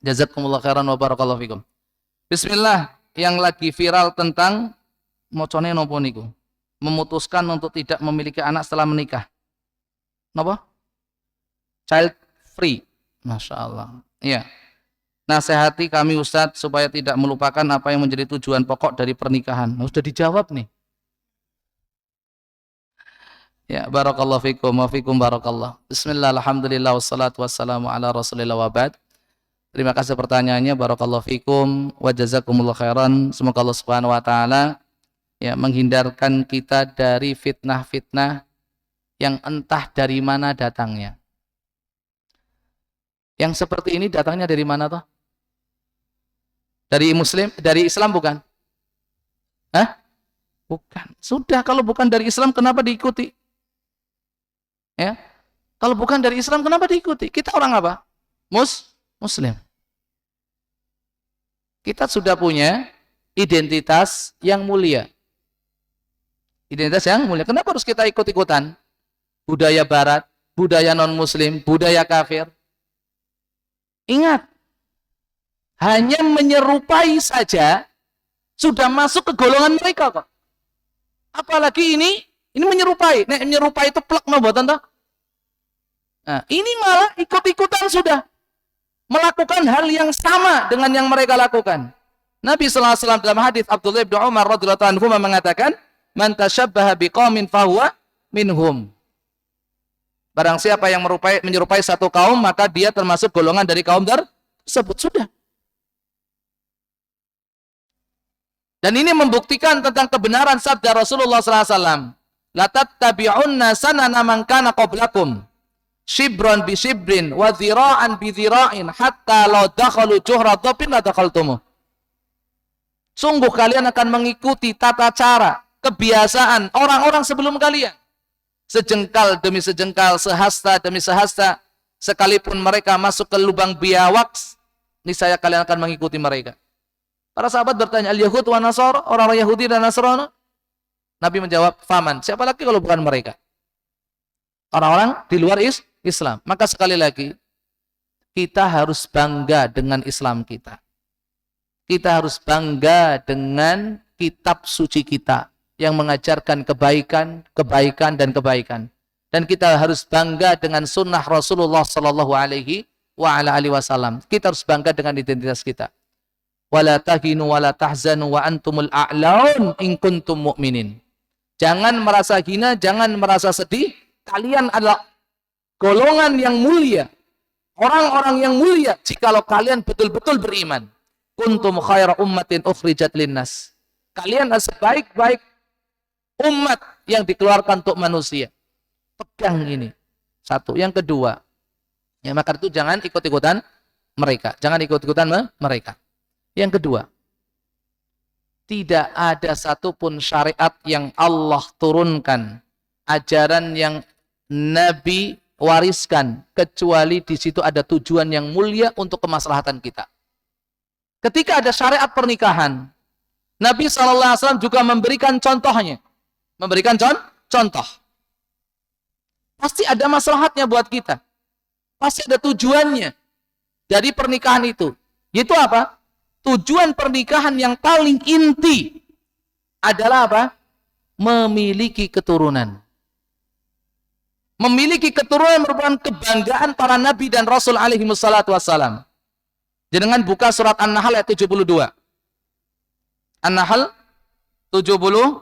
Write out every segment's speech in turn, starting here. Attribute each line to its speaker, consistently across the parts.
Speaker 1: Jazakumullah khairan wa barakallahu fikum. Bismillah, yang lagi viral tentang mocone nopo niku? Memutuskan untuk tidak memiliki anak setelah menikah. Napa? Child free. Masya Allah. Iya. Nasihati kami Ustadz supaya tidak melupakan apa yang menjadi tujuan pokok dari pernikahan. Nah, sudah dijawab nih. Ya, barakallahu fikum wa fikum barakallah. Bismillah, alhamdulillah, wassalatu wassalamu ala rasulillah wa ba'd. Terima kasih pertanyaannya, barakallahu fikum wa jazakumullah khairan. Semoga Allah Subhanahu wa taala ya menghindarkan kita dari fitnah-fitnah yang entah dari mana datangnya. Yang seperti ini datangnya dari mana toh? Dari Muslim, dari Islam bukan? Hah? Bukan. Sudah, kalau bukan dari Islam kenapa diikuti? Ya. Kalau bukan dari Islam kenapa diikuti? Kita orang apa? Muslim. Kita sudah punya identitas yang mulia. Identitas yang mulia. Kenapa harus kita ikut-ikutan? Budaya barat, budaya non-muslim, budaya kafir. Ingat, hanya menyerupai saja sudah masuk ke golongan mereka kok. Apalagi ini menyerupai. Nek menyerupai itu plek no buatan toh. Nah, ini malah ikut-ikutan sudah melakukan hal yang sama dengan yang mereka lakukan. Nabi sallallahu alaihi wasallam dalam hadis Abdullah bin Umar radhiyallahu anhu mengatakan, "Man tasyabbaha biqaumin fahuwa minhum." Barang siapa yang menyerupai satu kaum, maka dia termasuk golongan dari kaum tersebut. Sudah. Dan ini membuktikan tentang kebenaran sabda Rasulullah sallallahu alaihi wasallam, "La tattabi'unna sanana man kana qablakum. Shibran bi shibrin wa dhira'an bi dhira'in hatta law dakhalu juhra dhabin la dakhaltumuh." Sungguh kalian akan mengikuti tata cara, kebiasaan orang-orang sebelum kalian. Sejengkal demi sejengkal, sehasta demi sehasta, sekalipun mereka masuk ke lubang biawak, niscaya kalian akan mengikuti mereka. Para sahabat bertanya, al-Yahud wa Nasara, orang-orang Yahudi dan Nasrani? Nabi menjawab, faman, siapa lagi kalau bukan mereka? Orang-orang di luar Islam. Maka sekali lagi, kita harus bangga dengan Islam kita. Kita harus bangga dengan kitab suci kita yang mengajarkan kebaikan, kebaikan, dan kebaikan. Dan kita harus bangga dengan sunnah Rasulullah Sallallahu Alaihi Wasallam. Kita harus bangga dengan identitas kita. Wala tahinu wala tahzanu wa antumul a'laun in kuntum mu'minin. Jangan merasa hina, jangan merasa sedih. Kalian adalah golongan yang mulia, orang-orang yang mulia jikalau kalian betul-betul beriman. Kuntum khaira ummatin ukhrijat linnas. Kalian adalah sebaik-baik umat yang dikeluarkan untuk manusia. Pegang ini. Satu. Yang kedua, ya maka itu jangan ikut-ikutan mereka. Jangan ikut-ikutan mereka. Yang kedua, tidak ada satupun syariat yang Allah turunkan, ajaran yang Nabi wariskan, kecuali di situ ada tujuan yang mulia untuk kemaslahatan kita. Ketika ada syariat pernikahan, Nabi SAW juga memberikan contohnya. Memberikan contoh. Pasti ada maslahatnya buat kita. Pasti ada tujuannya dari pernikahan itu. Yaitu apa? Tujuan pernikahan yang paling inti adalah apa? Memiliki keturunan. Memiliki keturunan merupakan kebanggaan para nabi dan rasul alaihi wassalatu wassalam. Jangan buka surat An-Nahl ayat 72. An-Nahl 72.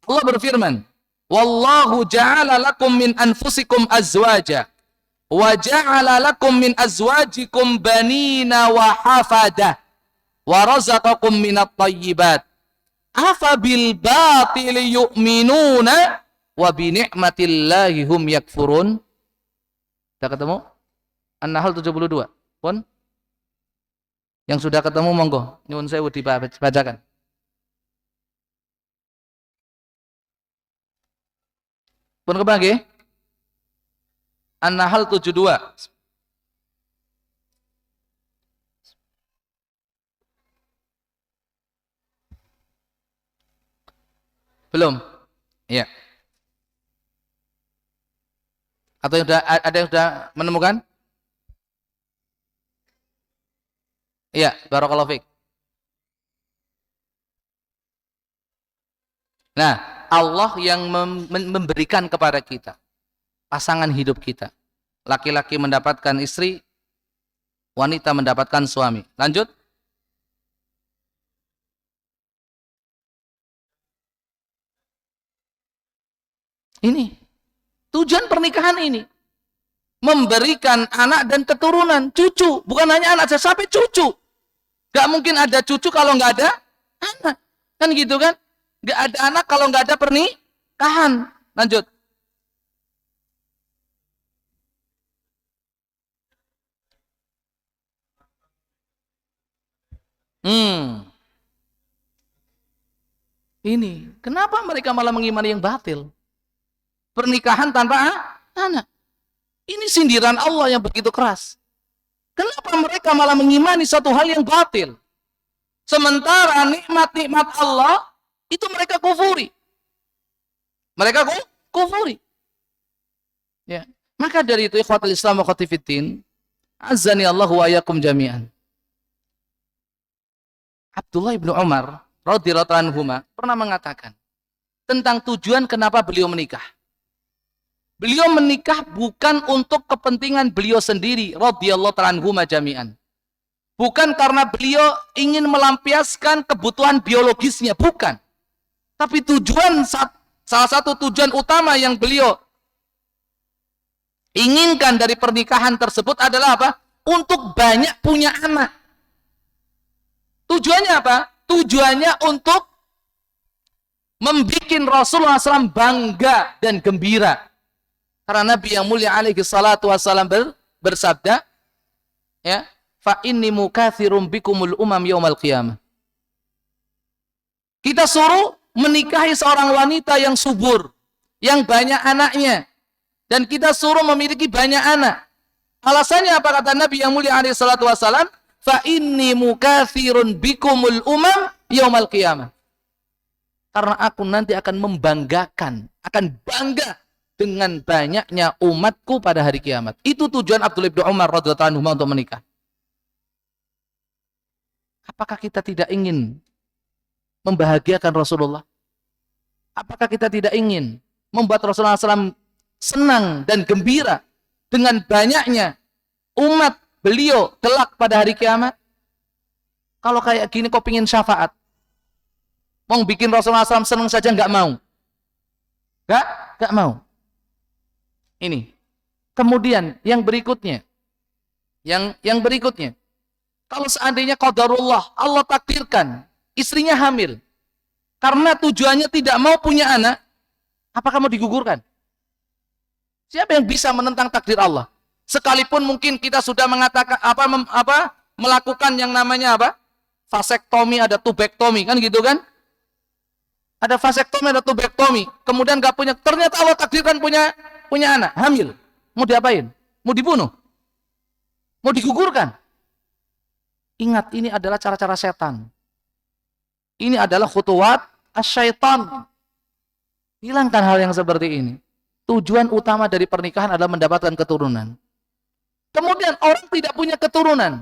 Speaker 1: Allah berfirman, "Wallahu ja'ala lakum min anfusikum azwaja wa ja'ala lakum min azwajikum banina wa hafada wa razaqakum minat thayyibat afa bil batili yu'minuna wa bi ni'matillahi hum yakfurun." Sudah ketemu? An-Nahl 72. Pun yang sudah ketemu monggo nyuwun sewu dibacakan. Pun kebagi An-Nahl 72. Belum? Iya. Atau ada yang sudah menemukan? Iya, barakallahu fiik. Nah, Allah yang memberikan kepada kita pasangan hidup kita. Laki-laki mendapatkan istri, wanita mendapatkan suami. Lanjut. Ini tujuan pernikahan ini. Memberikan anak dan keturunan, cucu. Bukan hanya anak saja, sampai cucu. Gak mungkin ada cucu kalau nggak ada anak. Kan gitu kan? Gak ada anak kalau nggak ada pernikahan. Lanjut. Ini. Kenapa mereka malah mengimani yang batil? Pernikahan tanpa anak. Ini sindiran Allah yang begitu keras. Kenapa mereka malah mengimani satu hal yang batil? Sementara nikmat-nikmat Allah itu mereka kufuri. Mereka kufuri. Ya. Maka dari itu ikhwatul Islam wa khatifiddin, azani Allah wa ayakum jami'an. Abdullah ibnu Umar radhiyallahu anhuma pernah mengatakan tentang tujuan kenapa beliau menikah. Beliau menikah bukan untuk kepentingan beliau sendiri radhiyallahu anhuma jami'an. Bukan karena beliau ingin melampiaskan kebutuhan biologisnya, bukan. Tapi salah satu tujuan utama yang beliau inginkan dari pernikahan tersebut adalah apa? Untuk banyak punya anak. Tujuannya apa? Tujuannya untuk membuat Rasulullah SAW bangga dan gembira. Karena Nabi yang mulia alaihi salatu wassalam bersabda, ya, fa inni mukatsirum bikumul umam yaumal qiyamah. Kita suruh menikahi seorang wanita yang subur, yang banyak anaknya, dan kita suruh memiliki banyak anak. Alasannya apa kata Nabi yang mulia alaihi salatu wassalam? Fa inni mukatsirun bikumul umam yaumal qiyamah. Karena aku nanti akan membanggakan, akan bangga dengan banyaknya umatku pada hari kiamat. Itu tujuan Abdullah bin Umar radhiyallahu anhu untuk menikah. Apakah kita tidak ingin membahagiakan Rasulullah? Apakah kita tidak ingin membuat Rasulullah SAW senang dan gembira dengan banyaknya umat beliau kelak pada hari kiamat? Kalau kayak gini kok pingin syafaat? Mau bikin Rasulullah SAW senang saja nggak mau. Nggak mau. Ini. Kemudian yang berikutnya. Yang berikutnya. Kalau seandainya qadarullah, Allah takdirkan istrinya hamil. Karena tujuannya tidak mau punya anak, apakah mau digugurkan? Siapa yang bisa menentang takdir Allah? Sekalipun mungkin kita sudah mengatakan melakukan yang namanya apa? Vasektomi, ada tubektomi, kan gitu kan? Ada vasektomi, ada tubektomi. Kemudian nggak punya, ternyata Allah takdirkan punya anak, hamil. Mau diapain? Mau dibunuh? Mau digugurkan? Ingat, ini adalah cara-cara setan. Ini adalah khutuwat asyaitan. Hilangkan hal yang seperti ini. Tujuan utama dari pernikahan adalah mendapatkan keturunan. Kemudian orang tidak punya keturunan.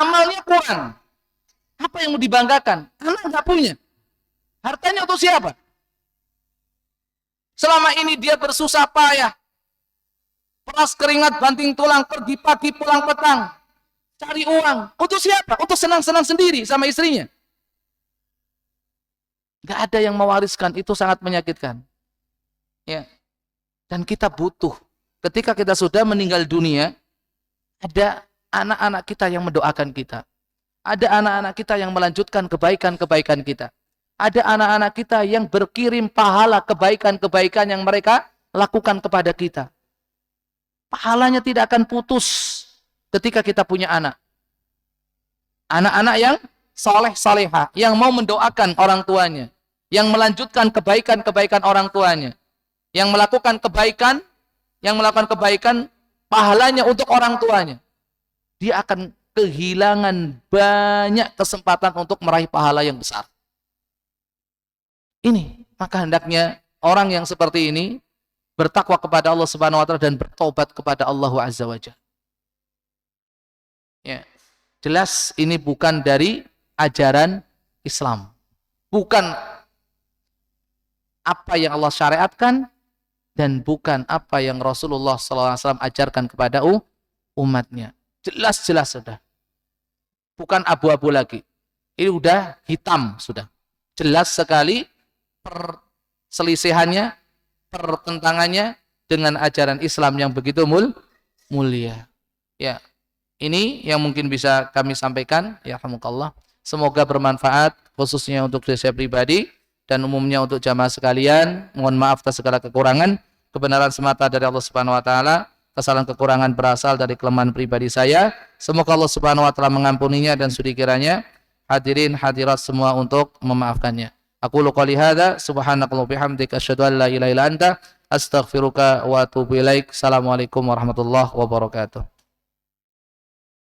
Speaker 1: Amalnya kurang. Apa yang mau dibanggakan? Anak nggak punya. Hartanya untuk siapa? Selama ini dia bersusah payah, peras keringat banting tulang, pergi pagi pulang petang, cari uang. Untuk siapa? Untuk senang-senang sendiri sama istrinya. Gak ada yang mewariskan, itu sangat menyakitkan. Ya. Dan kita butuh, ketika kita sudah meninggal dunia, ada anak-anak kita yang mendoakan kita. Ada anak-anak kita yang melanjutkan kebaikan-kebaikan kita. Ada anak-anak kita yang berkirim pahala kebaikan-kebaikan yang mereka lakukan kepada kita. Pahalanya tidak akan putus ketika kita punya anak. Anak-anak yang saleh-saleha, yang mau mendoakan orang tuanya, yang melanjutkan kebaikan-kebaikan orang tuanya, yang melakukan kebaikan, pahalanya untuk orang tuanya. Dia akan kehilangan banyak kesempatan untuk meraih pahala yang besar. Ini, maka hendaknya orang yang seperti ini bertakwa kepada Allah Subhanahu wa taala dan bertobat kepada Allah Azza wa Jalla. Ya. Jelas ini bukan dari ajaran Islam. Bukan apa yang Allah syariatkan dan bukan apa yang Rasulullah SAW ajarkan kepada umatnya. Jelas-jelas sudah. Bukan abu-abu lagi. Ini udah hitam sudah. Jelas sekali perselisihannya, pertentangannya dengan ajaran Islam yang begitu mulia. Ya, ini yang mungkin bisa kami sampaikan. Ya, alhamdulillah. Semoga bermanfaat khususnya untuk diri saya pribadi dan umumnya untuk jamaah sekalian. Mohon maaf atas segala kekurangan. Kebenaran semata dari Allah Subhanahu wa taala. Kesalahan kekurangan berasal dari kelemahan pribadi saya. Semoga Allah Subhanahu wa taala mengampuninya dan sudi kiranya hadirin hadirat semua untuk memaafkannya. Aku qouli hadza subhanakallahumma bihamdika asyhadu an la ilaha illa anta astaghfiruka wa atubu ilaik. Assalamualaikum warahmatullahi wabarakatuh.